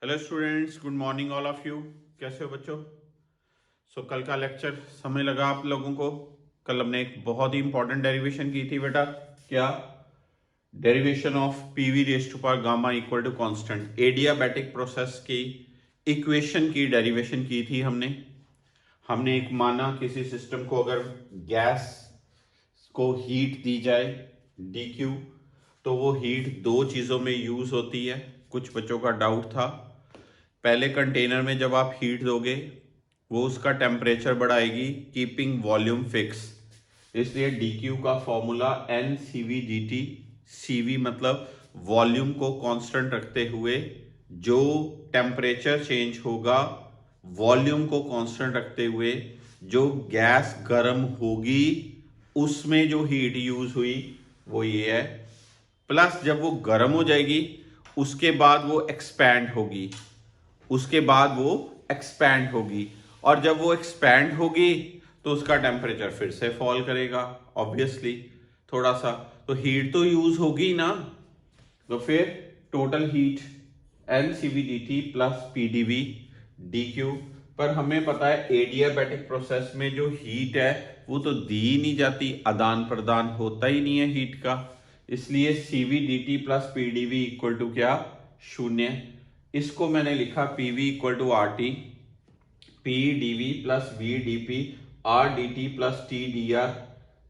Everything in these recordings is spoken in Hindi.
Hello students, good morning all of you. कैसे हो बच्चों? कल का लेक्चर समय लगा आप लोगों को। कल हमने एक बहुत ही इंपॉर्टेंट डेरिवेशन की थी बेटा। क्या? Derivation of PV raise to power gamma equal to constant, adiabatic process की इक्वेशन की डेरिवेशन की थी हमने एक माना किसी सिस्टम को अगर गैस को हीट दी जाए dq, तो वो हीट दो चीज़ों में यूज़ होती है। कुछ बच्चों का डाउट था, पहले कंटेनर में जब आप हीट दोगे वो उसका टेम्परेचर बढ़ाएगी, कीपिंग वॉल्यूम फिक्स। इसलिए dq का formula N C V D T. C V मतलब वॉल्यूम को कांस्टेंट रखते हुए जो टेम्परेचर चेंज होगा, वॉल्यूम को कांस्टेंट रखते हुए जो गैस गर्म होगी उसमें जो हीट यूज हुई वो ये है। प्लस जब वो गर्म हो जाएगी उसके बाद वो एक्सपैंड होगी, और जब वो एक्सपैंड होगी तो उसका टेम्परेचर फिर से फॉल करेगा ऑब्वियसली थोड़ा सा। तो हीट तो यूज होगी ना, तो फिर total heat N C V D T plus P D V D Q. पर हमें पता है एडियाबैटिक प्रोसेस में जो हीट है वो तो दी ही नहीं जाती, आदान प्रदान होता ही नहीं है हीट का। इसलिए C V D T plus P D V equal to क्या? शून्य। इसको मैंने लिखा P V equal to R T, P D V plus V D P, R D T plus T D R.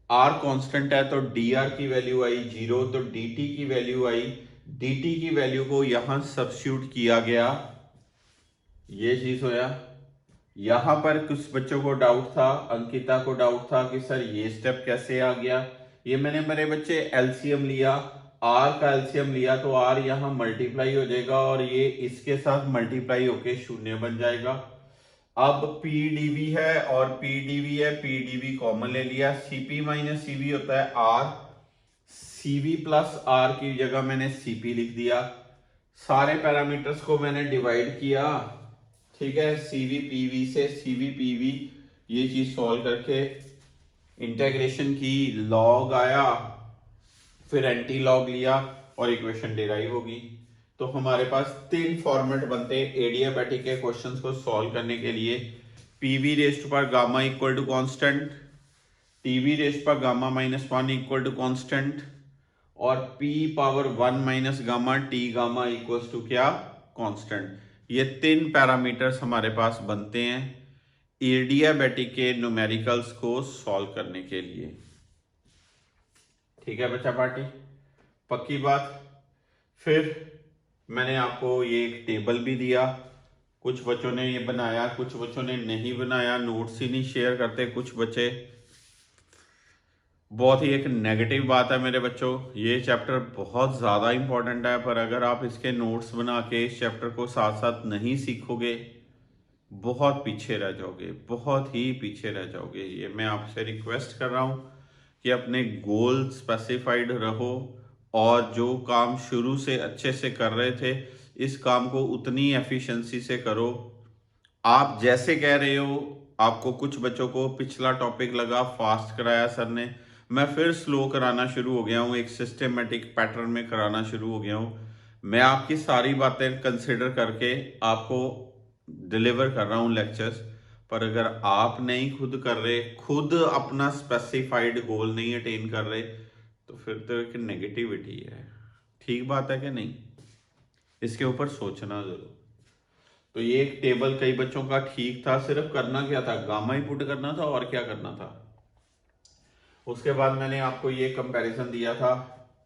R constant है तो डी आर की वैल्यू आई 0, तो डी टी की वैल्यू आई, डी टी की वैल्यू को यहां सब्स्टिट्यूट किया गया, ये चीज होया। यहां पर कुछ बच्चों को डाउट था, अंकिता को डाउट था कि सर ये स्टेप कैसे आ गया। ये मैंने मेरे बच्चे एलसीएम लिया, आर का एलसीएम लिया तो आर यहां मल्टीप्लाई हो जाएगा और ये इसके साथ मल्टीप्लाई होके शून्य बन जाएगा। अब पीडीवी है और पीडीवी है, पीडीवी कॉमन ले लिया, सीपी माइनस सीवी होता है आर, सीवी प्लस आर की जगह मैंने सीपी लिख दिया। सारे पैरामीटर्स को मैंने डिवाइड किया, ठीक है, सीवी पीवी से सीवी पीवी, ये चीज सॉल्व करके इंटेग्रेशन की, लॉग आया, फिर एंटी लॉग लिया और इक्वेशन डिराइव होगी। तो हमारे पास तीन फॉर्मेट बनते हैं एडियाबैटिक के क्वेश्चंस को सॉल्व करने के लिए। P V raise to power gamma equal to constant, T V raise to power gamma minus 1 equal to constant, और P power 1 minus gamma T gamma equals to क्या? कांस्टेंट। ये तीन पैरामीटर्स हमारे पास बनते हैं एडियाबैटिक के न्यूमेरिकल्स को सॉल्व करने के लिए। ठीक है बच्चा पार्टी, पक्की बात। फिर मैंने आपको ये एक टेबल भी दिया, कुछ बच्चों ने ये बनाया, कुछ बच्चों ने नहीं बनाया, नोट्स ही नहीं शेयर करते कुछ बच्चे। बहुत ही एक नेगेटिव बात है मेरे बच्चों, ये चैप्टर बहुत ज़्यादा इंपॉर्टेंट है, पर अगर आप इसके नोट्स बना के इस चैप्टर को साथ साथ नहीं सीखोगे बहुत पीछे रह जाओगे, बहुत ही पीछे रह जाओगे। ये मैं आपसे रिक्वेस्ट कर रहा हूँ कि अपने गोल स्पेसिफाइड रहो और जो काम शुरू से अच्छे से कर रहे थे इस काम को उतनी एफिशिएंसी से करो। आप जैसे कह रहे हो, आपको कुछ बच्चों को पिछला टॉपिक लगा फास्ट कराया सर ने, मैं फिर स्लो कराना शुरू हो गया हूँ, एक सिस्टमेटिक पैटर्न में कराना शुरू हो गया हूँ। मैं आपकी सारी बातें कंसिडर करके आपको डिलीवर कर रहा हूँ लेक्चर्स, पर अगर आप नहीं खुद कर रहे, खुद अपना स्पेसिफाइड गोल नहीं अटेन कर रहे, तो फिर तो एक नेगेटिविटी है। ठीक बात है कि नहीं? इसके ऊपर सोचना जरूर। तो ये एक टेबल कई बच्चों का ठीक था, सिर्फ करना क्या था, गामा ही पुट करना था और क्या करना था। उसके बाद मैंने आपको ये कंपैरिजन दिया था,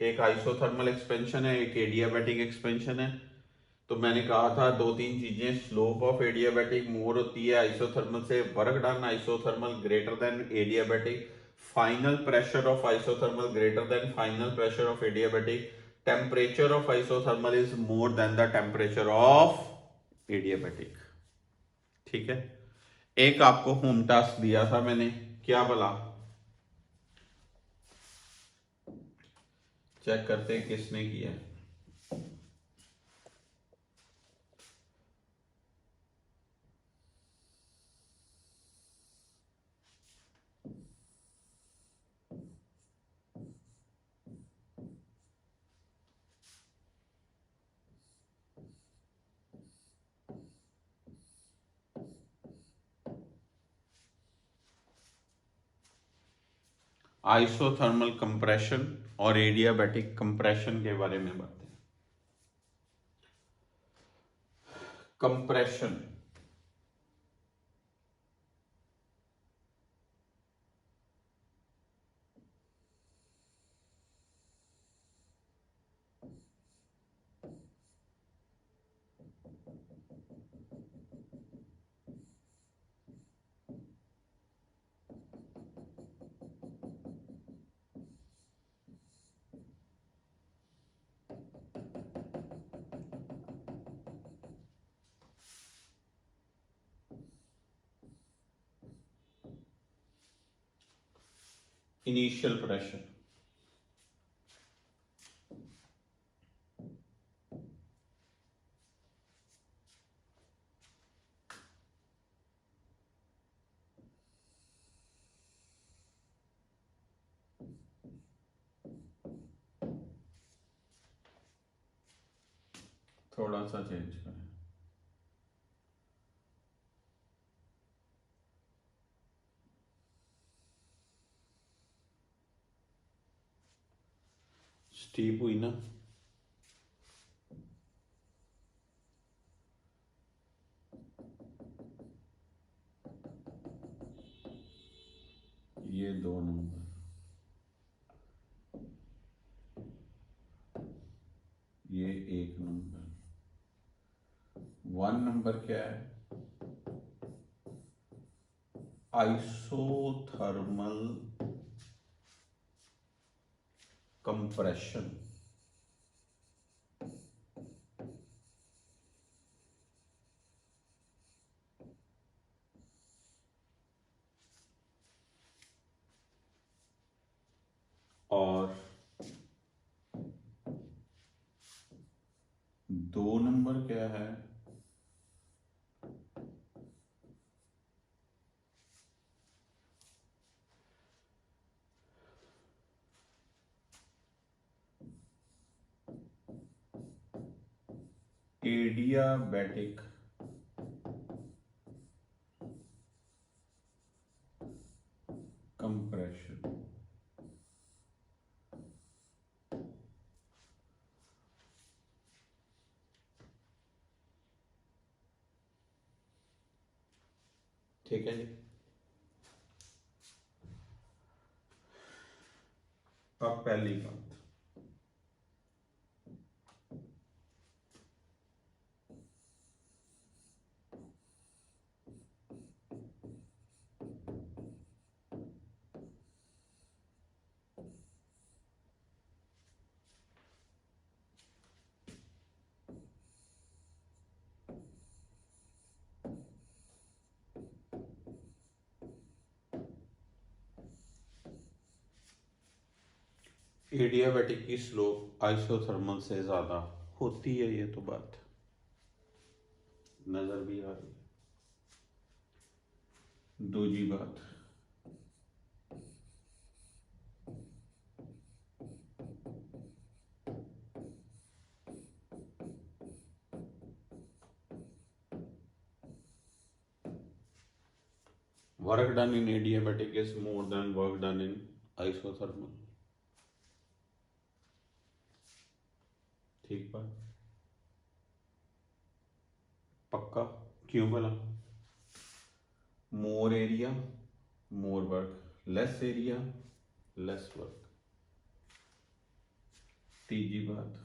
एक आइसोथर्मल एक्सपेंशन है, एक एडियाबैटिक एक्सपेंशन है। तो मैंने कहा था दो तीन चीजें, स्लोप ऑफ एडियाबैटिक मोर होती है आइसोथर्मल से, work done isothermal greater than adiabatic, final pressure of isothermal greater than final pressure of adiabatic, temperature of isothermal is more than the temperature of adiabatic. ठीक है, एक आपको होम टास्क दिया था मैंने, क्या बोला, चेक करते हैं किसने किया। आइसोथर्मल कंप्रेशन और एडियाबैटिक कंप्रेशन के बारे में बात है। कंप्रेशन इनिशियल प्रेशर, थोड़ा सा चेंज करें। स्टीप हुई ना, ये 2 नंबर, ये 1 नंबर। 1 नंबर क्या है? Isothermal compression. और 2 नंबर क्या है? Adiabatic compression. ठीक है जी। अब पहली बात, एडियाबैटिक की स्लोप आइसोथर्मल से ज्यादा होती है, ये तो बात नजर भी आ रही है। दूसरी बात, work done in adiabatic is more than work done in isothermal। ठीक बात, पक्का? क्यों बोला? More area more work, less area less work. तीसरी बात,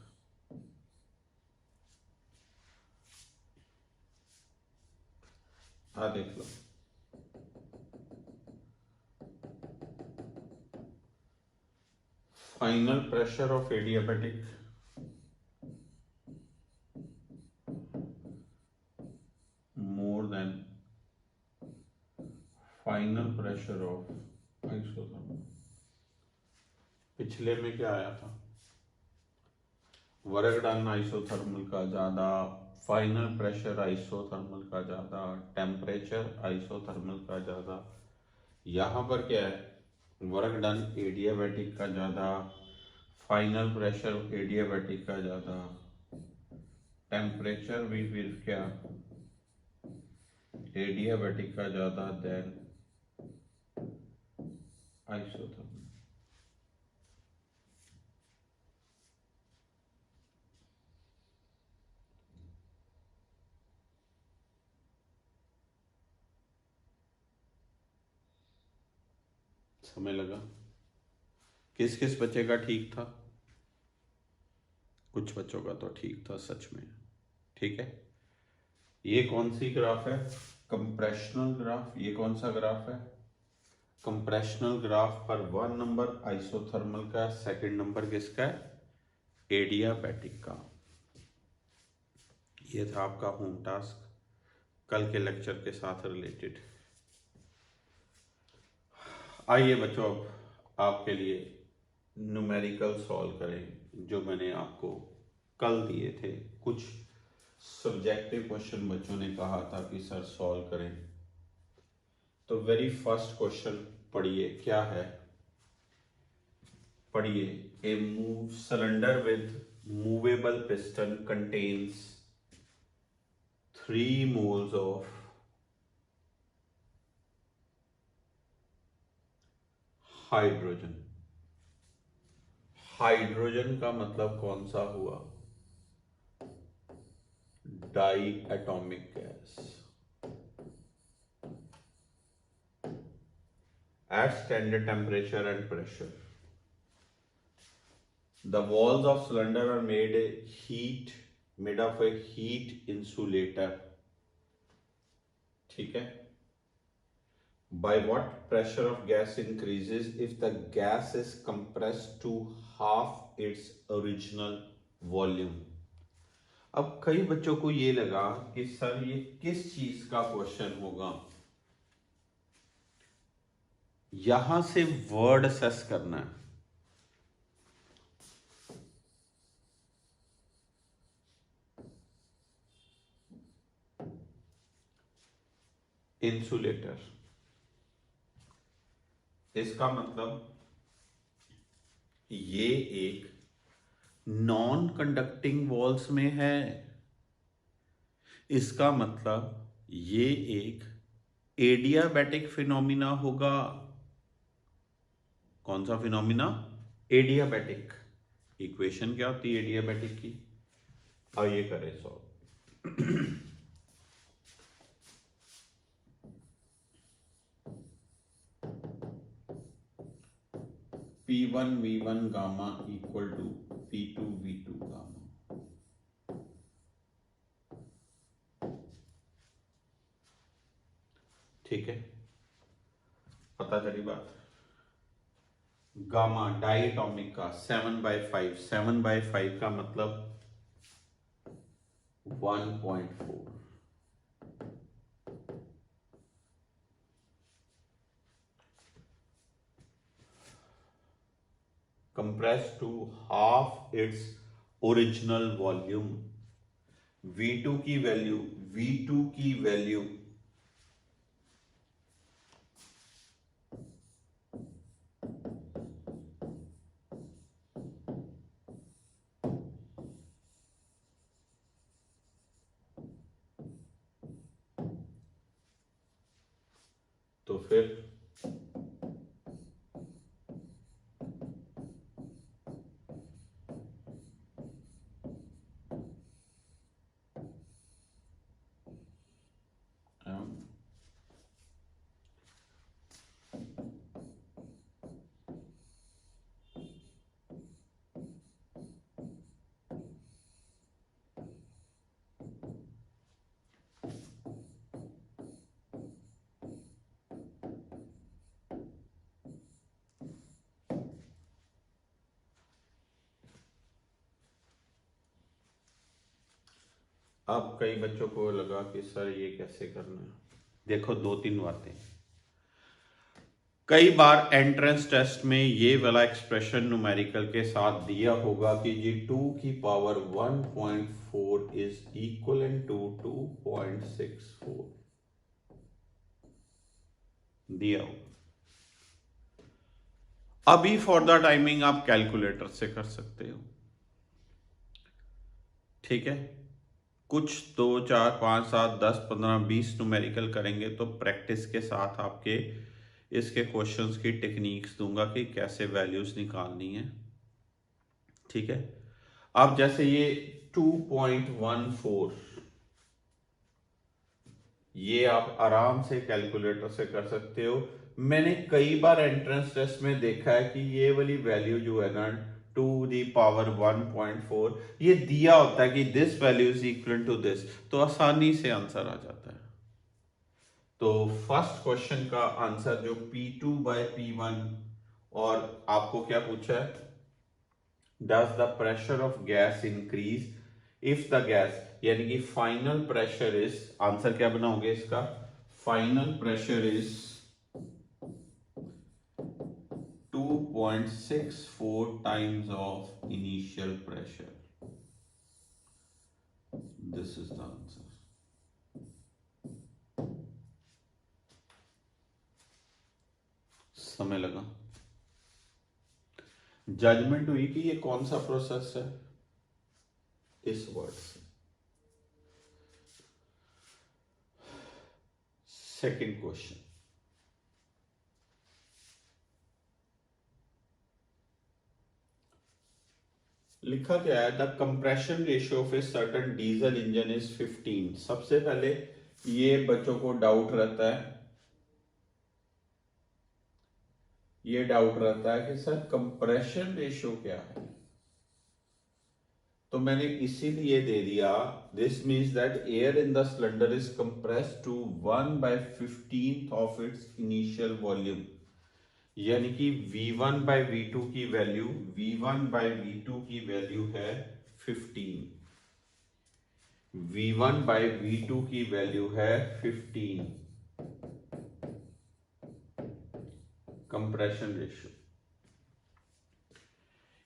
आ देख लो, final pressure of adiabatic more than final pressure of isothermal। पिछले में क्या आया था? वर्क डन आइसोथर्मल का ज्यादा, फाइनल प्रेशर आइसोथर्मल का ज्यादा, टेम्परेचर आइसोथर्मल का ज्यादा। यहाँ पर क्या है? वर्क डन एडियाबैटिक का ज्यादा, फाइनल प्रेशर एडियाबैटिक का ज्यादा, टेम्परेचर भी फिर क्या एडियाबैटिक का ज्यादा देन आइसोथर्मल। समय लगा। किस किस बच्चे का ठीक था? कुछ बच्चों का तो ठीक था सच में। ठीक है, ये कौन सी ग्राफ है? Compressional graph. ये कौन सा ग्राफ है? कंप्रेशनल ग्राफ पर 1 नंबर आइसोथर्मल का, सेकंड नंबर किसका है? एडियाबैटिक का। ये था आपका होम टास्क कल के लेक्चर के साथ रिलेटेड। आइए बच्चों, अब आपके लिए न्यूमेरिकल सॉल्व करें जो मैंने आपको कल दिए थे। कुछ सब्जेक्टिव क्वेश्चन बच्चों ने कहा था कि सर सॉल्व करें। तो वेरी फर्स्ट क्वेश्चन पढ़िए, क्या है? पढ़िए, a move cylinder with movable piston contains 3 moles of hydrogen. Hydrogen का मतलब कौन सा हुआ? Diatomic gas. At standard temperature and pressure, the walls of cylinder are made of a heat insulator. ठीक है? By what pressure of gas increases if the gas is compressed to half its original volume? अब कई बच्चों को ये लगा कि सर ये किस चीज का क्वेश्चन होगा। यहां से वर्ड असेस करना है। इंसुलेटर, इसका मतलब ये एक नॉन कंडक्टिंग वॉल्स में है। इसका मतलब ये एक एडियाबैटिक फिनोमिना होगा। कौन सा फिनोमिना? एडियाबैटिक। इक्वेशन क्या होती है एडियाबैटिक की? आइए करें solve. P1 V1 gamma equal to P2 V2 gamma. ठीक है, पता चली बात। गामा डाई एटॉमिक का 7/5, 7/5 का मतलब 1.4। compressed to half its original volume। V2 की वैल्यू तो फिर अब कई बच्चों को लगा कि सर ये कैसे करना है। देखो, 2-3 बातें। कई बार एंट्रेंस टेस्ट में ये वाला एक्सप्रेशन न्यूमेरिकल के साथ दिया होगा कि जी 2 की पावर 1.4 इज इक्वल टू 2.64 दिया होगा। अभी फॉर द टाइमिंग आप कैलकुलेटर से कर सकते हो। ठीक है, कुछ 2 4 5 7 10 15 20 न्यूमेरिकल करेंगे तो प्रैक्टिस के साथ आपके इसके क्वेश्चंस की टेक्निक्स दूंगा कि कैसे वैल्यूज निकालनी है। ठीक है, अब जैसे ये 2.14 ये आप आराम से कैलकुलेटर से कर सकते हो। मैंने कई बार एंट्रेंस टेस्ट में देखा है कि ये वाली वैल्यू जो है ना 2 दी पावर 1.4 ये दिया होता है कि this value is equal to this, तो आसानी से आंसर आ जाता है। तो फर्स्ट क्वेश्चन का आंसर जो P2/P1, और आपको क्या पूछा है, does the pressure of gas increase if the gas, यानी कि फाइनल प्रेशर इज, आंसर क्या बनाओगे इसका, final pressure is 2.64 times of initial pressure. This is the answer. समय लगा, जजमेंट हुई कि ये कौन सा प्रोसेस है इस वर्ड से। सेकंड क्वेश्चन, लिखा क्या है, the compression ratio of a certain diesel engine is 15। सबसे पहले ये बच्चों को डाउट रहता है, ये डाउट रहता है कि सर कंप्रेशन रेशियो क्या है, तो मैंने इसीलिए दे दिया, this means that air in the cylinder is compressed to 1/15 of its initial volume, यानी कि V1/V2 की वैल्यू, V1/V2 की वैल्यू है 15, V1/V2 की वैल्यू है 15, compression ratio.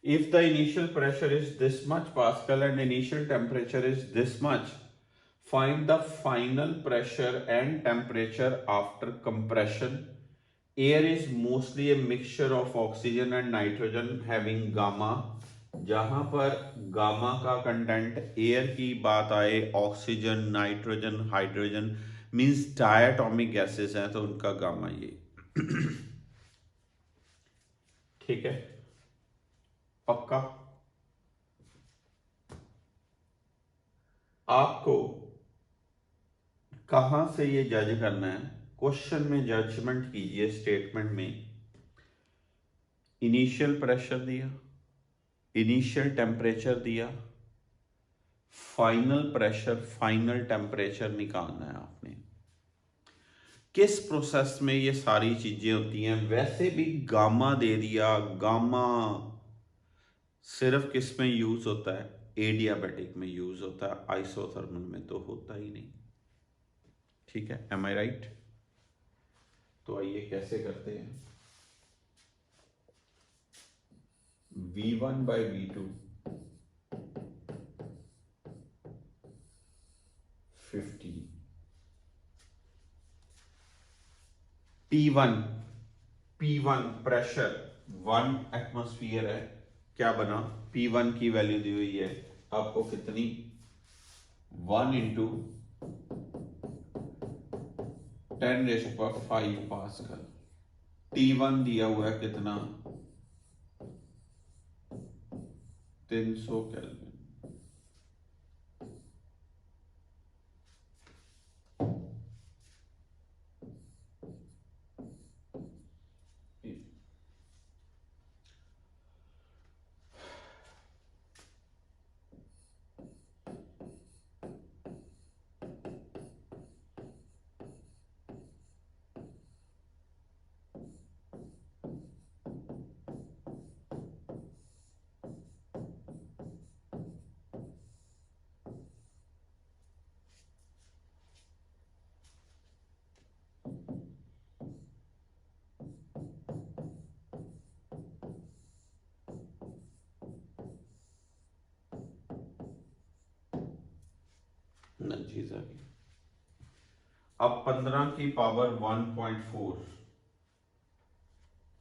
If the initial pressure is this much Pascal and initial temperature is this much, find the final pressure and temperature after compression. Air is mostly a mixture of oxygen and nitrogen having gamma. जहां पर गामा का कंटेंट, एयर की बात आए, oxygen, nitrogen, hydrogen means diatomic gases हैं, तो उनका गामा ये ठीक है, पक्का। आपको कहां से ये जज करना है, क्वेश्चन में जजमेंट कीजिए, स्टेटमेंट में इनिशियल प्रेशर दिया, इनिशियल टेम्परेचर दिया, फाइनल प्रेशर, फाइनल टेम्परेचर निकालना है आपने। किस प्रोसेस में ये सारी चीजें होती हैं, वैसे भी गामा दे दिया, गामा सिर्फ किस में यूज होता है, एडियाबेटिक में यूज होता है, आइसोथर्मल में तो होता ही नहीं, ठीक है, एम आई राइट। तो आइए कैसे करते हैं, V1/V2 15, P1, P1 pressure 1 atmosphere है, क्या बना, P1 की वैल्यू दी हुई है आपको कितनी, 1 × 10⁵ पास्कल। T1 दिया हुआ है कितना, 300 केल्विन। चीज आ गई। अब 15 की पावर 1.4,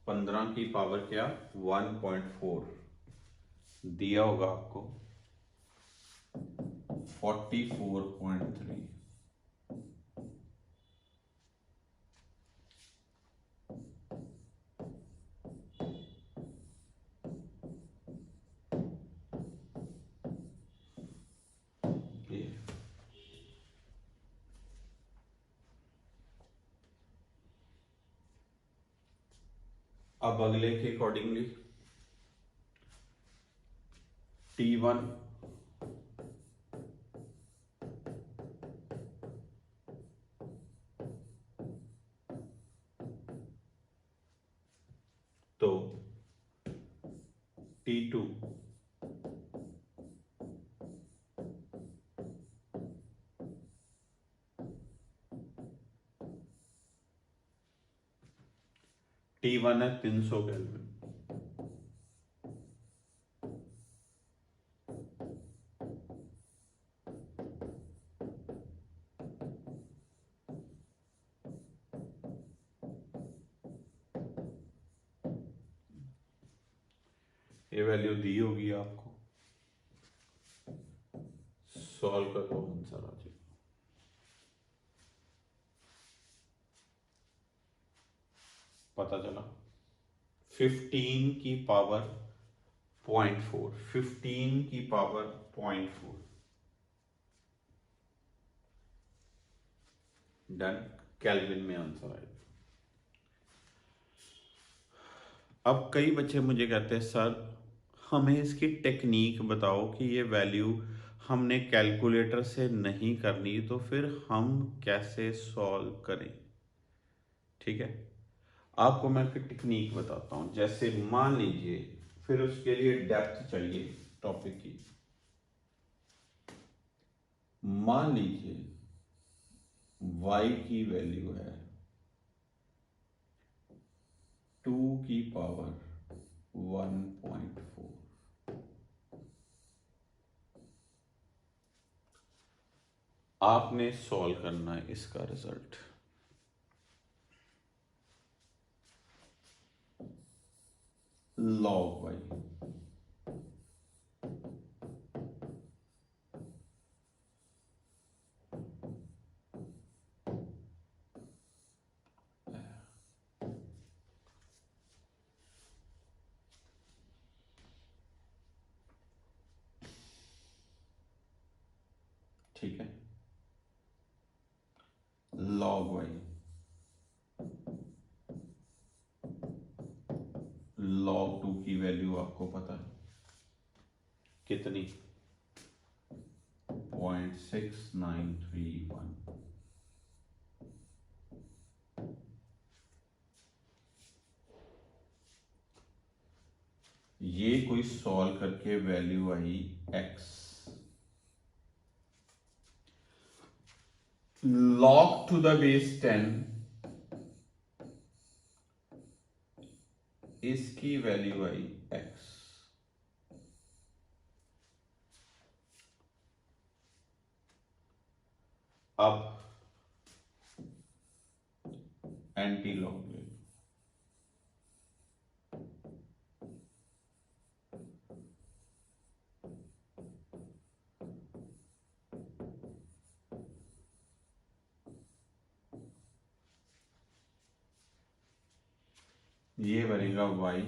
15 की पावर क्या, 1.4 दिया होगा आपको 44.3, अब अगले के अकॉर्डिंगली T1 तो T2 T1 है 300 केल्विन, ये वैल्यू दी होगी आपको, सॉल्व कर लो आंसर आ जाएगा। पता चला 15 की पावर 0.4, 15 की पावर 0.4, डन, केल्विन में आंसर आएगा। अब कई बच्चे मुझे कहते हैं सर हमें इसकी टेक्निक बताओ कि ये वैल्यू हमने कैलकुलेटर से नहीं करनी, तो फिर हम कैसे सॉल्व करें। ठीक है, आपको मैं फिर टेक्निक बताता हूं। जैसे मान लीजिए, फिर उसके लिए डेप्थ चाहिए टॉपिक की। मान लीजिए y की वैल्यू है 2 की पावर 1.4, आपने सॉल्व करना है इसका रिजल्ट। log y, ठीक है, log y, log 2 की वैल्यू आपको पता है कितनी, 0.6931। ये कोई सॉल्व करके value I x, log to the base 10 इसकी वैल्यू आई x। अब एंटी लॉग ले लो, ये बनेगा y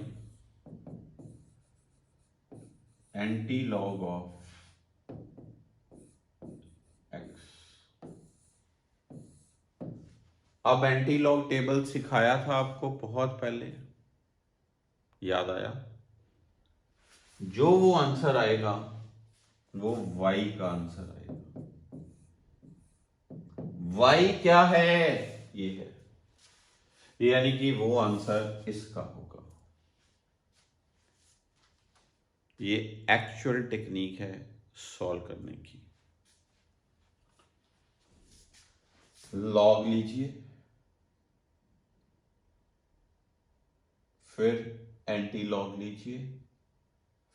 anti log of x। अब एंटी लॉग टेबल सिखाया था आपको बहुत पहले, याद आया? जो वो आंसर आएगा वो y का आंसर आएगा। y क्या है? ये है, यानी कि वो आंसर इसका होगा। ये एक्चुअल टेक्निक है सॉल्व करने की। लॉग लीजिए, फिर एंटी लॉग लीजिए,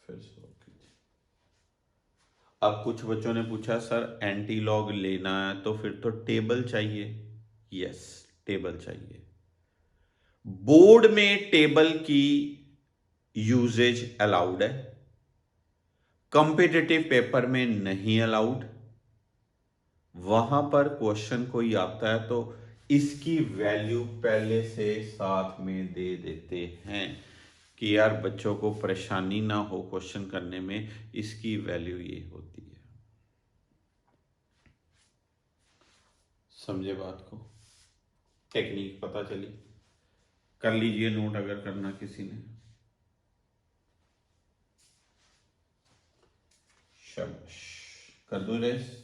फिर सॉल्व कीजिए। अब कुछ बच्चों ने पूछा सर एंटी लॉग लेना है तो फिर तो टेबल चाहिए। यस, टेबल चाहिए। बोर्ड में टेबल की यूजेज अलाउड है, कॉम्पिटिटिव पेपर में नहीं अलाउड। वहां पर क्वेश्चन कोई आता है तो इसकी वैल्यू पहले से साथ में दे देते हैं कि यार बच्चों को परेशानी ना हो क्वेश्चन करने में, इसकी वैल्यू ये होती है। समझे बात को? टेक्निक पता चली? कर लीजिए नोट अगर करना किसी ने। शाबाश, कर दो रेस।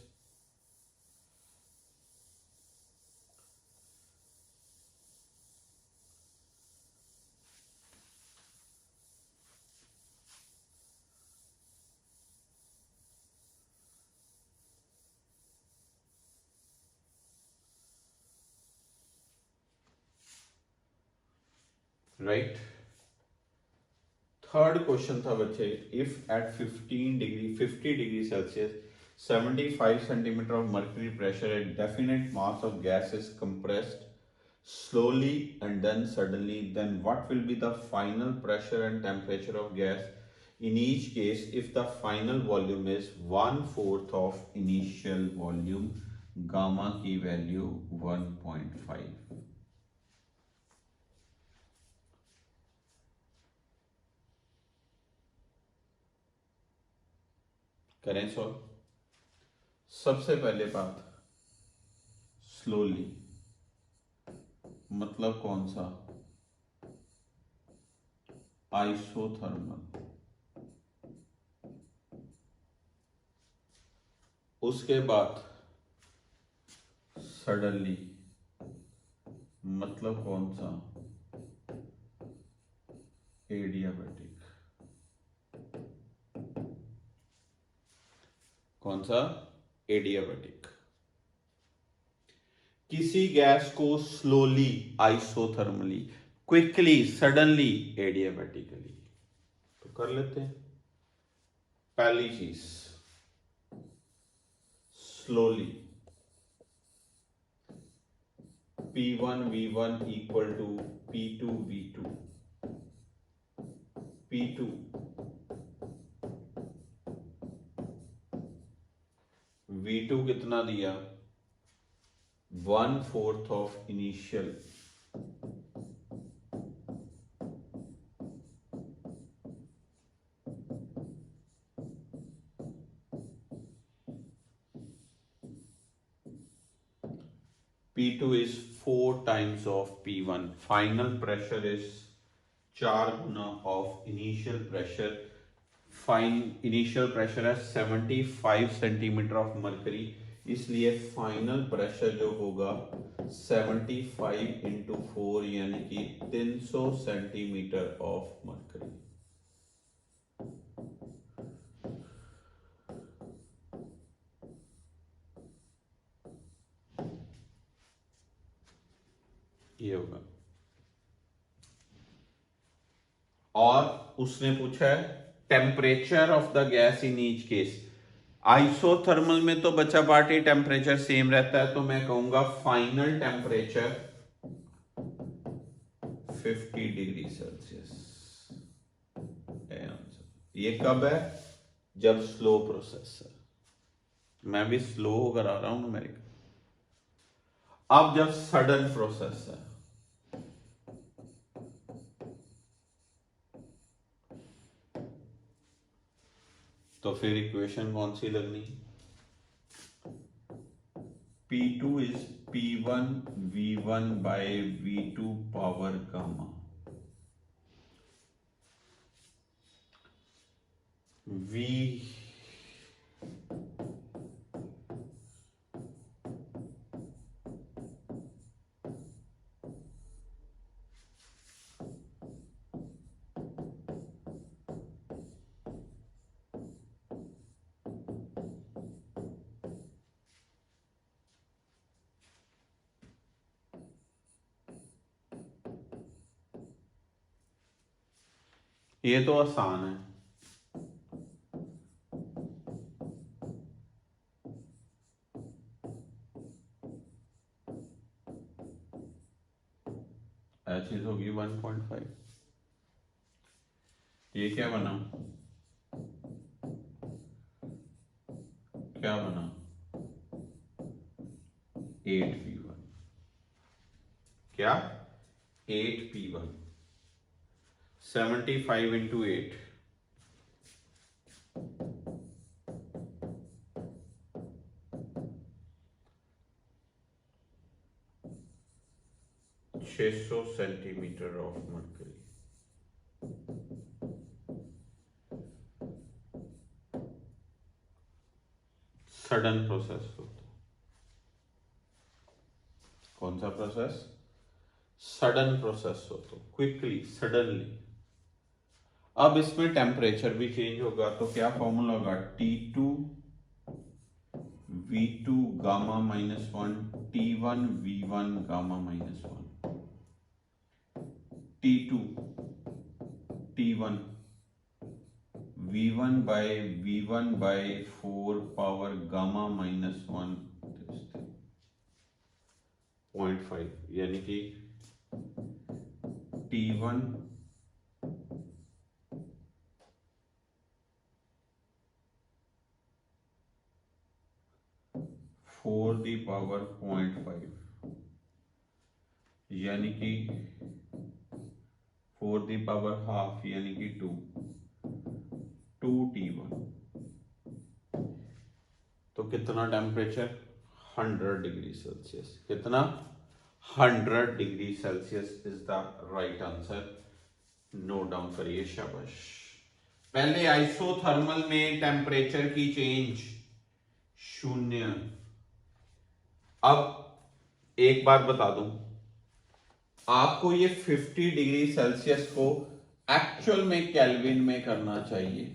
राइट, थर्ड क्वेश्चन था बच्चे, if at 50 degree Celsius 75 centimetre of mercury pressure at definite mass of gas is compressed slowly and then suddenly, then what will be the final pressure and temperature of gas in each case if the final volume is 1/4 of initial volume, gamma की वैल्यू 1.5। करें सॉल्व। सबसे पहले बात, स्लोली मतलब कौन सा, आइसोथर्मल। उसके बाद सडनली मतलब कौन सा, एडियाबैटिक। कौन सा, एडियाबैटिक। किसी गैस को slowly isothermally, quickly suddenly adiabatically. तो कर लेते हैं। पहली चीज, slowly P1 V1 equal to P2 V2। P2 V2 कितना दिया, 1/4 of initial. P2 is 4 times of P1। Final pressure is 4 Guna of initial pressure। Initial pressure है 75 सेंटीमीटर ऑफ मरकरी, इसलिए फाइनल प्रेशर जो होगा 75 इंटू 4 यानी कि 300 सेंटीमीटर ऑफ मरकरी। ये होगा। और उसने पूछा है temperature of the gas in each case. Isothermal में तो बच्चा पार्टी टेम्परेचर सेम रहता है, तो मैं कहूंगा फाइनल टेम्परेचर 50 डिग्री सेल्सियस। ये कब है, जब स्लो प्रोसेस है। मैं भी स्लो होकर आ रहा हूं अमेरिका। अब जब सडन प्रोसेस है, तो फिर इक्वेशन कौन सी लगनी, P2 is P1 V1 by V2 power gamma. V ये तो आसान है। चीज होगी 1.5। ये क्या बना, क्या बना 8P1। क्या 8P1, 75 into 8, 4 600 centimetre of mercury. Sudden process होता है। कौन सा प्रोसेस? सडन प्रोसेस होता है, क्विकली, सडनली। अब इसमें टेम्परेचर भी चेंज होगा, तो क्या फॉर्मूला होगा? T2 V2 gamma -1 T1 V1 gamma -1 T2 T1 V1 by V1 by 4 power gamma -1 0.5, यानी कि T1 4 दी पावर 0.5, यानी कि 4 दी पावर हाफ, यानी कि 2 T1। तो कितना टेम्परेचर? 100 degree Celsius. कितना? 100 degree Celsius is the right answer. Note down करिए, शाबाश। पहले आइसोथर्मल में टेम्परेचर की चेंज 0। अब एक बात बता दूं, आपको ये 50 डिग्री सेल्सियस को एक्चुअल में केल्विन में करना चाहिए।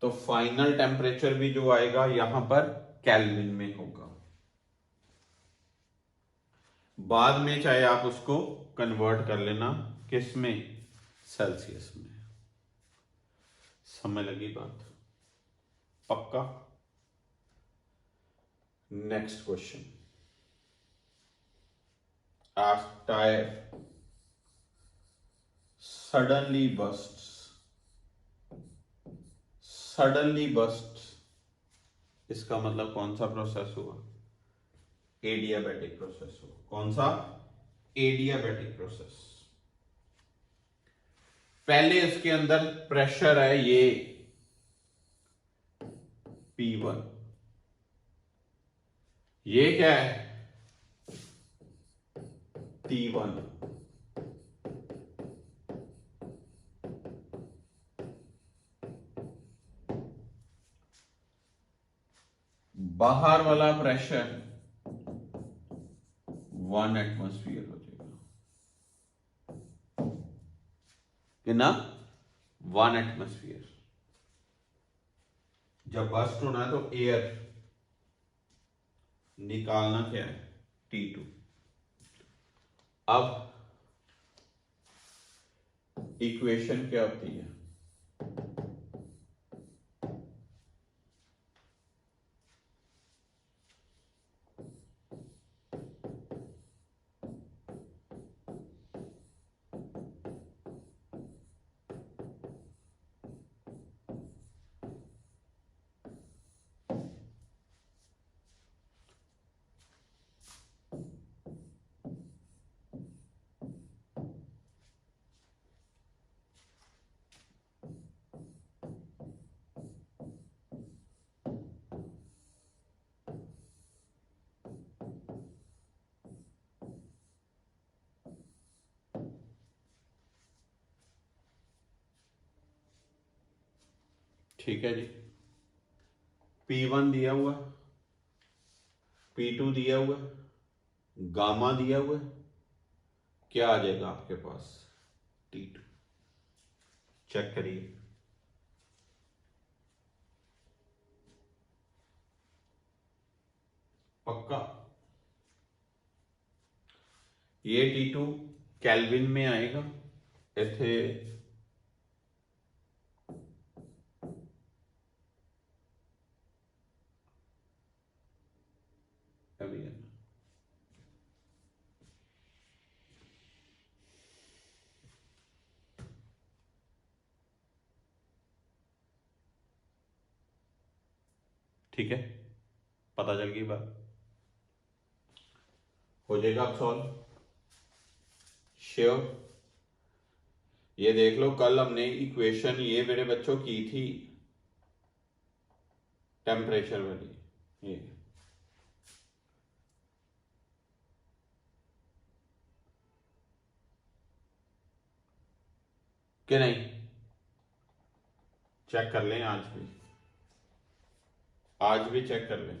तो फाइनल टेम्परेचर भी जो आएगा यहां पर केल्विन में होगा। बाद में चाहे आप उसको कन्वर्ट कर लेना, किस में? सेल्सियस में। समझ लगी बात? पक्का? Next question. A tire suddenly bursts. Suddenly bursts, इसका मतलब कौन सा प्रोसेस हुआ? एडियाबैटिक प्रोसेस हुआ। कौन सा? Adiabatic process. पहले इसके अंदर प्रेशर है ये P1, ये क्या है? T1। बाहर वाला प्रेशर 1 एटमॉस्फेयर हो जाएगा। कितना? 1 एटमॉस्फेयर। जब बस्ट होना है तो एयर निकालना क्या है? T2। अब इक्वेशन क्या होती है? ठीक है जी। P1 दिया हुआ, P2 दिया हुआ, गामा दिया हुआ, क्या आ जाएगा आपके पास? T2। चेक करिए। पक्का? ये T2 केल्विन में आएगा। इथे ठीक है, पता चल गई बात? हो जाएगा अब सॉल्व? श्योर? ये देख लो, कल हमने इक्वेशन ये मेरे बच्चों की थी, टेम्परेचर वाली ये कि नहीं, चेक कर लें, आज भी चेक कर लें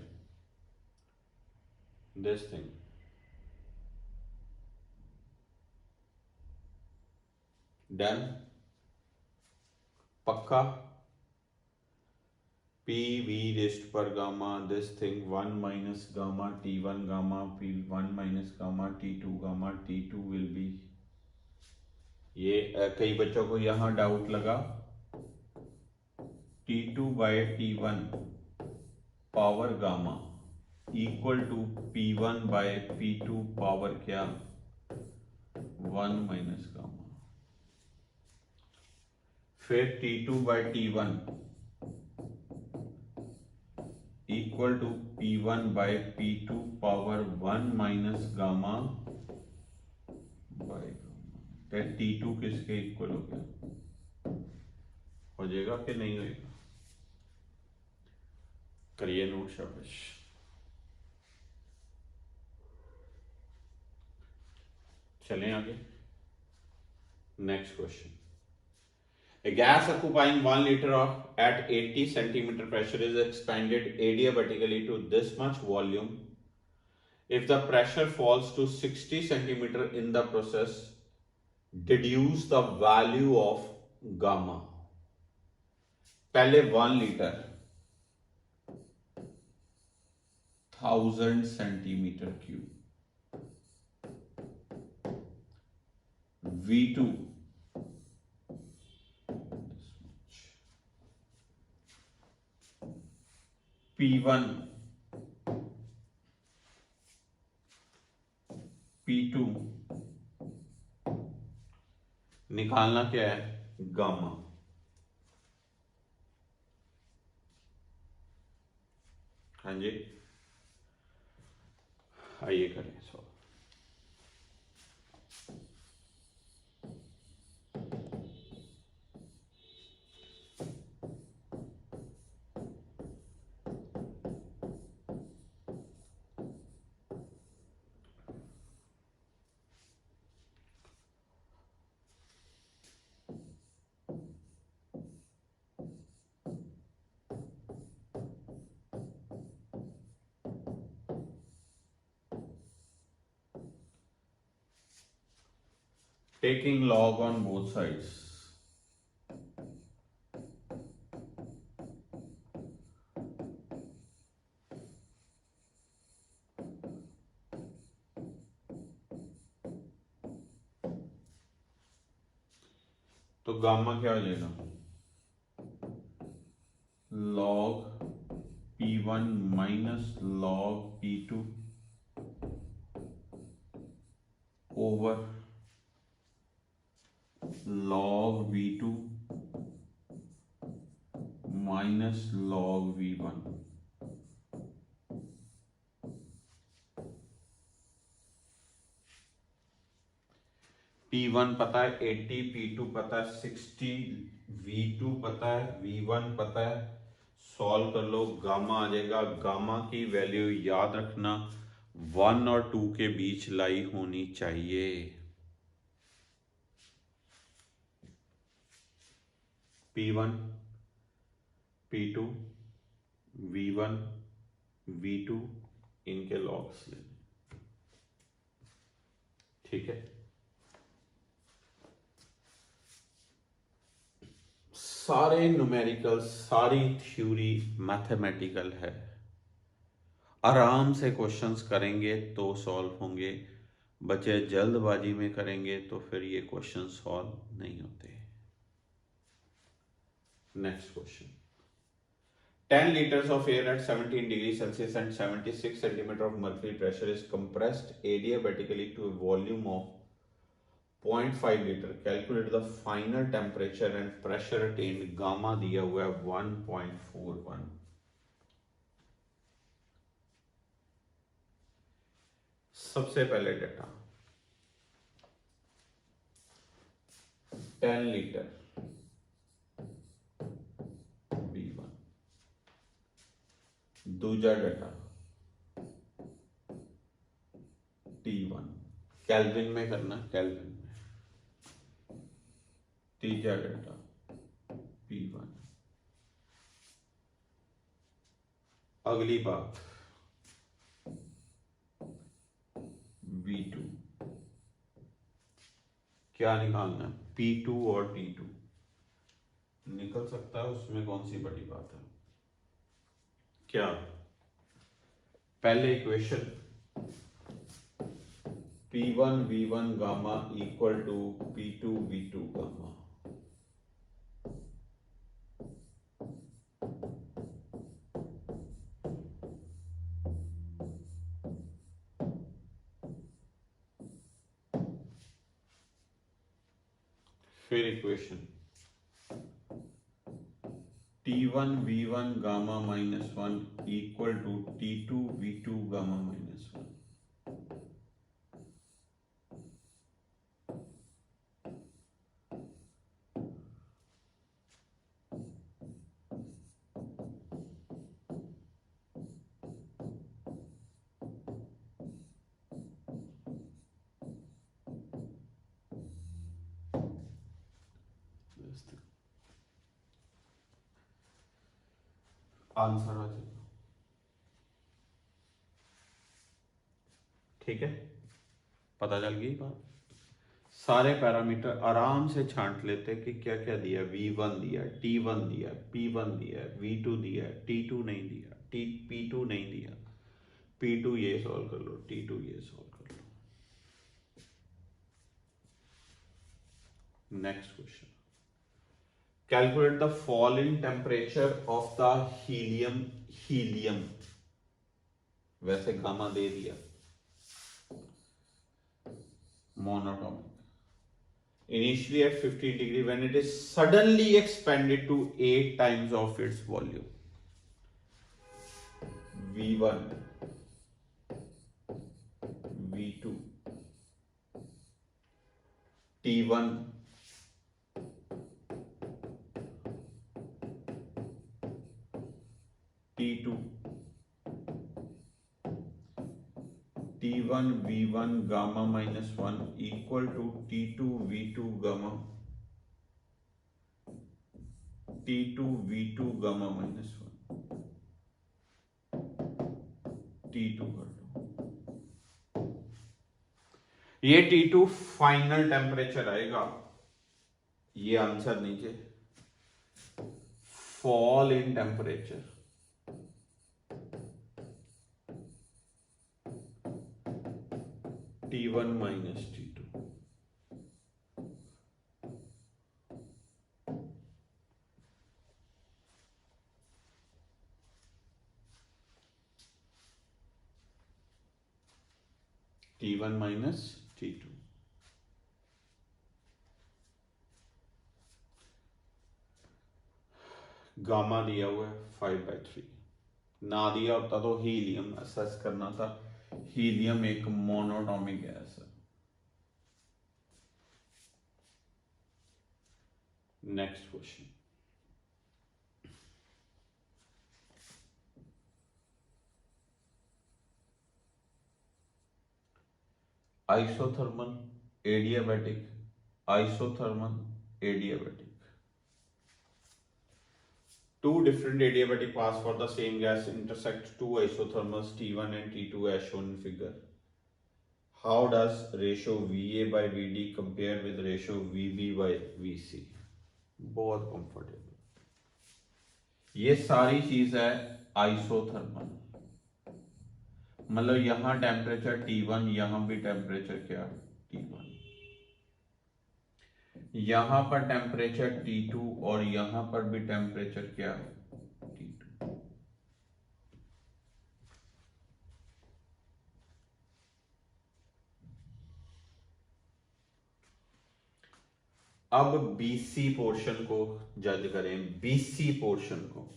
दिस थिंग। डन, पक्का। पी वी रेस्ट पर gamma this thing 1 minus gamma T1 gamma P1 minus gamma T2 gamma T2 will be, ये कई बच्चों को यहां डाउट लगा, T2 by T1 power gamma equal to P1 by P2 power क्या 1 माइनस गामा, फिर T2 by T1 equal to P1 by P2 power 1 minus gamma by gamma. T2 किसके इक्वल हो गया, हो जाएगा कि नहीं होगा, करिए नोट शाबाश। चलें आगे, next question. A gas occupying 1 liter of at 80 centimeter pressure is expanded adiabatically to this much volume. If the pressure falls to 60 centimeter in the process, deduce the value of gamma. पहले 1 litre 1000 centimetre cube, V2 P1 P2 निकालना क्या है, गामा। हाँ जी, आइए करें solve. Taking log on both sides, तो गामा क्या हो जाएगा, log P1 minus log P2 over log V2 minus log V1। P1 पता है 80, P2 पता है 60, V2 पता है, V1 पता है, सॉल्व कर लो, गामा आ जाएगा। गामा की वैल्यू याद रखना 1 और 2 के बीच लाई होनी चाहिए। P1 P2 V1 V2 इनके लॉग्स लेने, ठीक है। सारे न्यूमेरिकल, सारी थ्योरी मैथमेटिकल है, आराम से क्वेश्चंस करेंगे तो सॉल्व होंगे, बच्चे जल्दबाजी में करेंगे तो फिर ये क्वेश्चन सॉल्व नहीं होते। Next question, 10 liters of air at 17 degrees Celsius and 76 centimeter of mercury pressure is compressed adiabatically to a volume of 0.5 liter. Calculate the final temperature and pressure attained. Gamma दिया हुआ है 1.41। सबसे पहले डेटा 10 लीटर V1 दूजा डाटा T1 केल्विन में करना, केल्विन में। तीजा डाटा P1। अगली बात V2, क्या निकालना है? P2 और T2 निकल सकता है, उसमें कौन सी बड़ी बात है? क्या पहले equation P1 V1 gamma equal to P2 V2 gamma. फिर equation T1 V1 gamma -1 equal to T2 V2 gamma -1। Answer आ जाएगा। ठीक है, पता चल गई बात। सारे पैरामीटर आराम से छांट लेते कि क्या क्या दिया। V1 दिया, T1 दिया, P1 दिया, V2 दिया, T2 नहीं दिया, P2 नहीं दिया, P2 ये सॉल्व कर लो, T2 ये सॉल्व कर लो। Next question, calculate the fall in temperature of the helium. वैसे गामा दे दिया, monatomic, initially at 15 degree when it is suddenly expanded to 8 times of its volume. V1 V2 T1 T2 T1 V1 gamma -1 equal to T2 V2 gamma T2 V2 gamma -1 T2 कर दो। ये T2 फाइनल टेम्परेचर आएगा। ये आंसर नीचे fall in temperature T1 minus T2 T1 minus T2। Gamma दिया हुआ है 5/3, ना दिया होता तो हीलियम असेस करना था। हीलियम एक मोनोटॉमिक गैस है। Next question, isothermal adiabatic, isothermal adiabatic. Two different adiabatic paths for the same gas intersect two isothermals T1 and T2 as shown in figure. How does ratio VA by VD compare with ratio VB by VC? बहुत कंफर्टेबल। ये सारी चीज है आइसोथर्मल, मतलब यहां टेम्परेचर T1, यहां भी टेम्परेचर क्या T1, यहां पर टेम्परेचर T2 और यहां पर भी टेम्परेचर क्या T2। अब BC पोर्शन को जज करें। BC पोर्शन को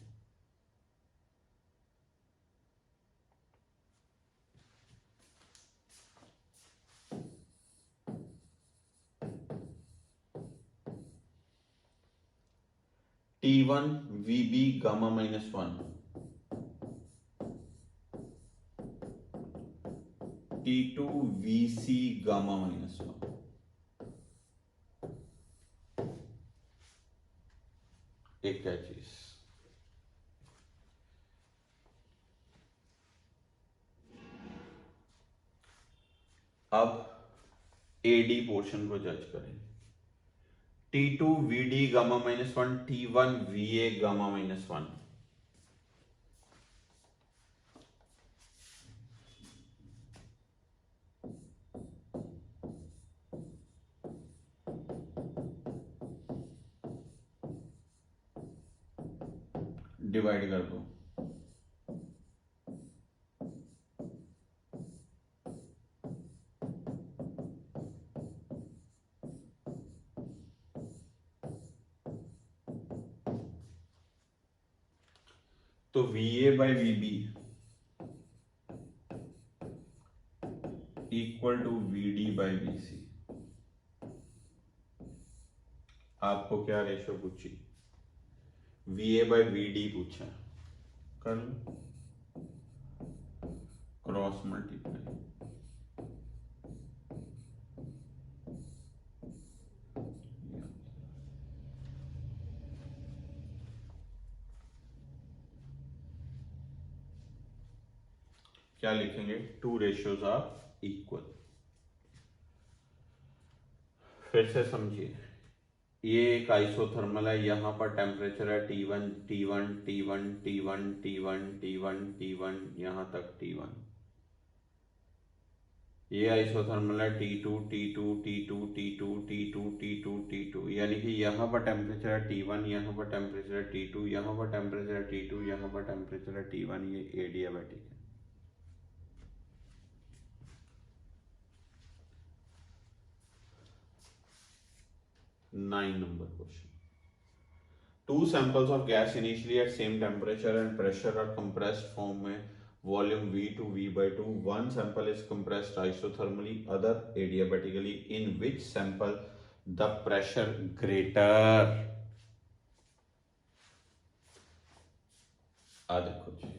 T1 VB gamma -1 T2 VC gamma minus 1। एक क्या चीज, अब एडी पोर्शन को जज करें। T2 VD gamma minus 1, T1 VA gamma minus 1। Divide कर दो। तो VA by VB equal to VD by VC। आपको क्या रेशो पूछी? VA बाई VD पूछा, कर लो क्रॉस मल्टीप्लाई। क्या लिखेंगे? Two ratios are equal. फिर से समझिए, ये एक आइसोथर्मल है, यहां पर टेम्परेचर है T1 T1 T1 T1 T1 T1 T1 यहां तक T1। ये आइसोथर्मल है T2 T2 T2 T2 T2 T2 T2, यानी कि यहां पर टेम्परेचर है T1, यहां पर टेम्परेचर है T2, यहां पर टेम्परेचर है T2, यहां पर टेम्परेचर है T1। ये एडियाबैटिक है। 9 number question. Two samples of gas initially at same temperature and pressure are compressed from a volume V to V by 2. One sample is compressed isothermally, other adiabatically. In which sample the pressure greater? आ देखो जी,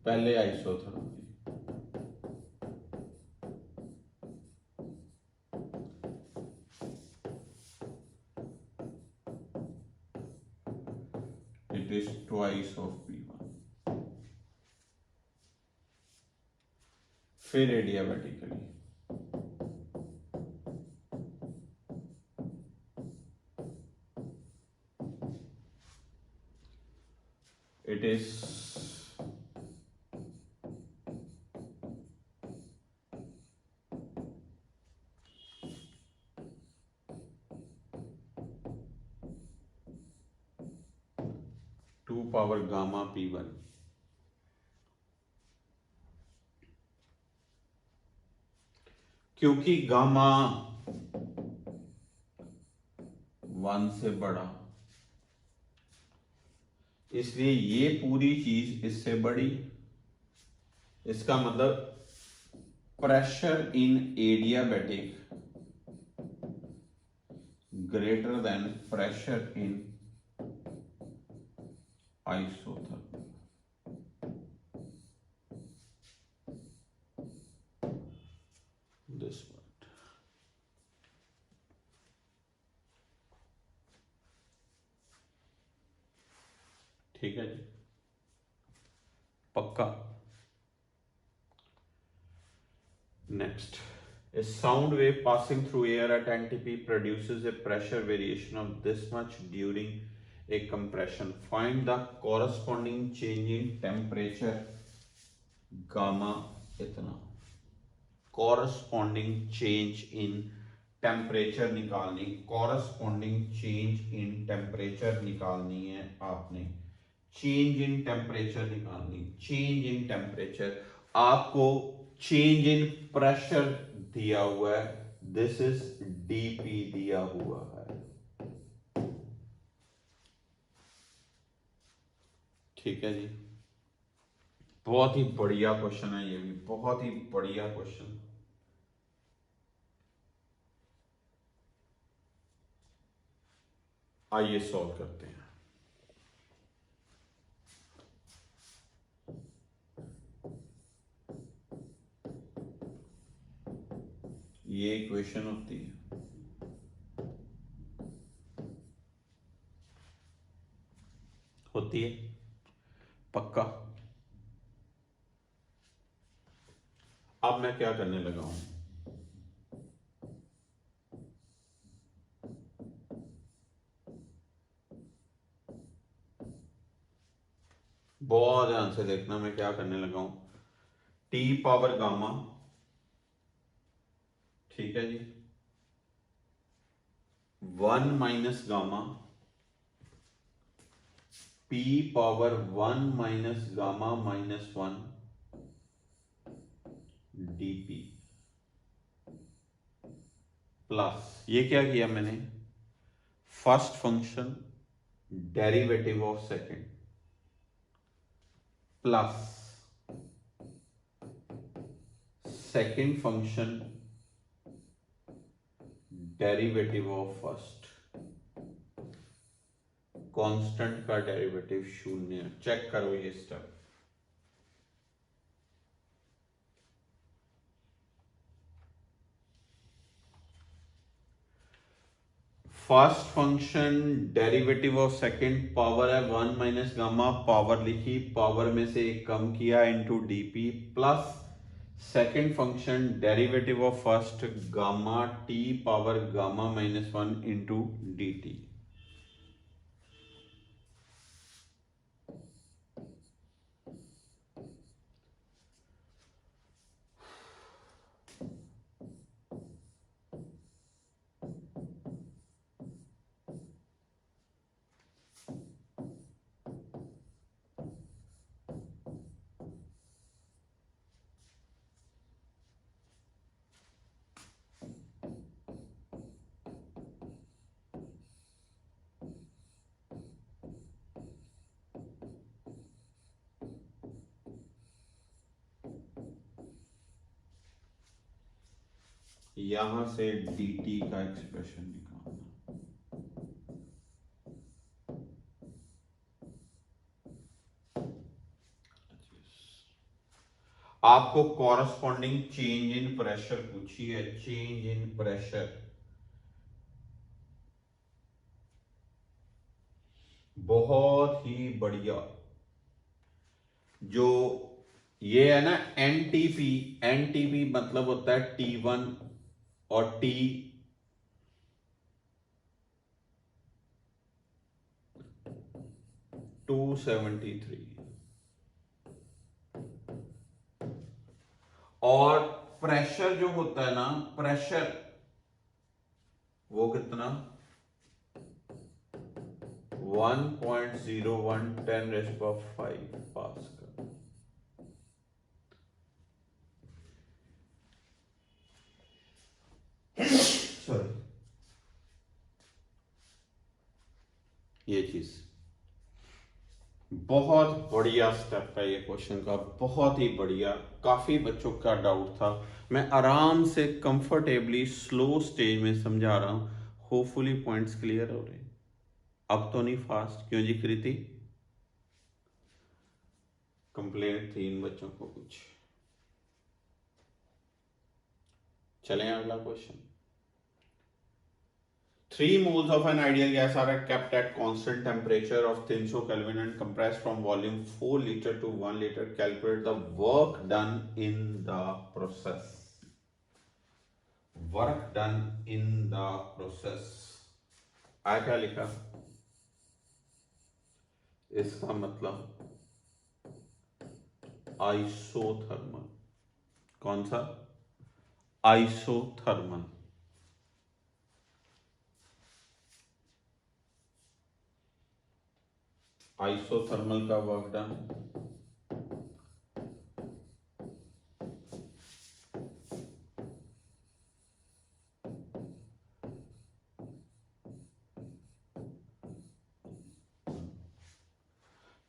पहले isothermally, it is twice of P1. फिर adiabatically, it is 2 power gamma P1। क्योंकि गामा 1 से बड़ा, इसलिए ये पूरी चीज इससे बड़ी। इसका मतलब pressure in adiabatic greater than pressure in isothermal. This word, ठीक है जी, पक्का। Next, a sound wave passing through air at NTP produces a pressure variation of this much during a compression. Find the corresponding change in temperature gamma इतना। corresponding change in temperature निकालनी, corresponding change in temperature निकालनी है आपने। change in temperature निकालनी, change in temperature। आपको चेंज इन प्रेशर दिया हुआ है, दिस इज डीपी दिया हुआ है, ठीक है जी। बहुत ही बढ़िया क्वेश्चन है, ये भी बहुत ही बढ़िया क्वेश्चन। आइए सॉल्व करते हैं। ये इक्वेशन होती है। होती है पक्का। अब मैं क्या करने लगा हूं, बहुत ध्यान से देखना मैं क्या करने लगा हूं। टी पावर गामा, ठीक है जी, 1 minus gamma, P power 1 minus gamma minus 1 DP plus, ये क्या किया मैंने, first function derivative of second plus second function derivative of first, constant का डेरिवेटिव 0। चेक करो ये step. First function derivative of second power है 1 माइनस गामा, पावर लिखी, पावर में से एक कम किया, into DP plus second function derivative of first gamma T power gamma minus 1 into D T. यहां से dt का एक्सप्रेशन निकालना। आपको कॉरस्पॉन्डिंग चेंज इन प्रेशर पूछी है, चेंज इन प्रेशर, बहुत ही बढ़िया। जो ये है ना एनटीपी, एनटीपी मतलब होता है T1 और T 273, और प्रेशर जो होता है ना, प्रेशर वो कितना 1.01 10⁵ पास्कल। सॉरी, ये चीज बहुत बढ़िया स्टेप है ये क्वेश्चन का, बहुत ही बढ़िया। काफी बच्चों का डाउट था, मैं आराम से कंफर्टेबली स्लो स्टेज में समझा रहा हूं, होपफुली पॉइंट्स क्लियर हो रहे हैं। अब तो नहीं फास्ट, क्यों जी कृति? कंप्लेंट थी इन बच्चों को कुछ। चलें अगला question. 3 moles of an ideal gas are kept at constant temperature of 300 Kelvin and compressed from volume 4 liter to 1 liter. Calculate the work done in the process. Work done in the process. आया क्या लिखा? इसका मतलब आइसोथर्मल। कौन सा? आइसोथर्मल। आइसोथर्मल का work done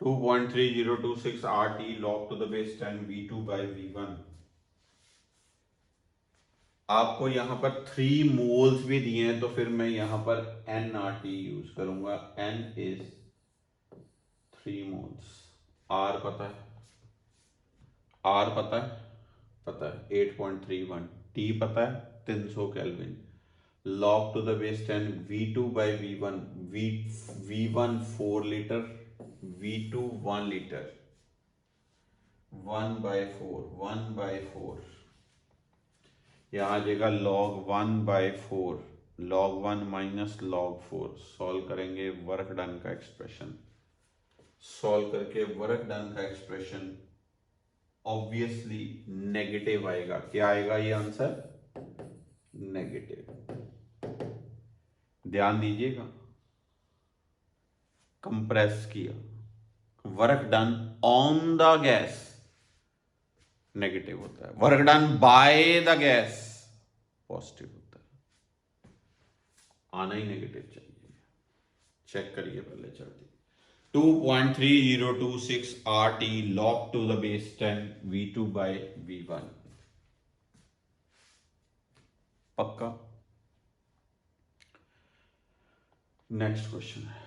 2.3026 RT log to the base 10 V2 by V1। आपको यहां पर 3 मोल्स भी दिए हैं, तो फिर मैं यहां पर NRT यूज करूंगा। N is 3 moles. R पता है, R पता है 8.31। T पता है 300 kelvin, log to the base 10 V2 by V1, V1 4 litre, V2 1 litre, 1/4 यहाँ आ जाएगा log 1/4, log 1 minus log 4। Solve करेंगे वर्क डन का एक्सप्रेशन, सॉल्व करके वर्क डन का एक्सप्रेशन ऑब्वियसली नेगेटिव आएगा। क्या आएगा ये आंसर? नेगेटिव। ध्यान दीजिएगा, कंप्रेस किया, work done on the gas negative होता है, work done by the gas positive होता है। आना ही नेगेटिव चाहिए। चेक करिए पहले जल्दी। 2.3026 RT log to the base 10 V2 by V1, पक्का। नेक्स्ट क्वेश्चन है,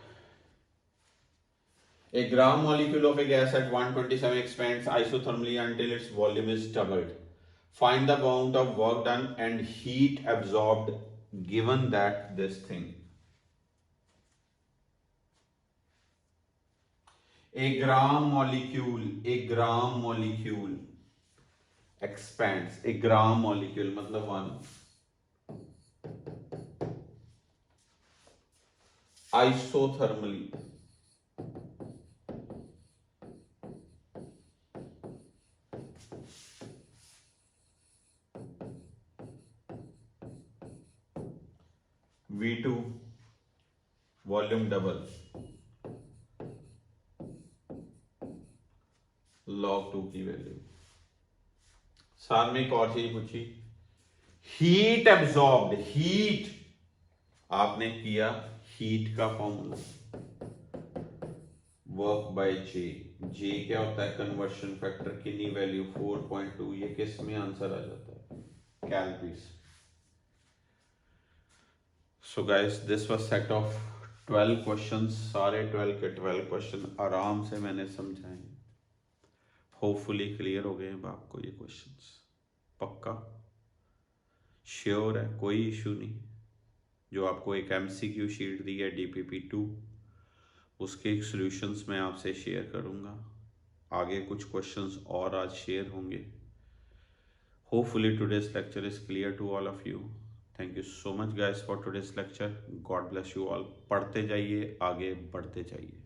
a gram molecule of a gas at 127 expands isothermally until its volume is doubled. Find the amount of work done and heat absorbed given that this thing. A gram molecule expands, a gram molecule मतलब 1, isothermally V2 volume double, log 2 की वैल्यू। साथ में एक और चीज पूछी, हीट एब्जॉर्ब्ड, हीट आपने किया, हीट का फॉर्मूला वर्क बाय जे, जे क्या होता है? कन्वर्शन फैक्टर, कितनी वैल्यू? 4.2। ये किस में आंसर आ जाता है? Calories. So guys this was set of 12 questions, सारे 12 के 12 क्वेश्चन आराम से मैंने समझाए, होपफुली क्लियर हो गए हैं आपको ये क्वेश्चंस, पक्का श्योर है, कोई इशू नहीं। जो आपको एक MCQ शीट दी है DPP2, उसके सॉल्यूशंस मैं आपसे शेयर करूंगा, आगे कुछ क्वेश्चंस और आज शेयर होंगे। Hopefully today's lecture is clear to all of you. Thank you so much guys for today's lecture. God bless you all. पढ़ते जाइए, आगे बढ़ते जाइए।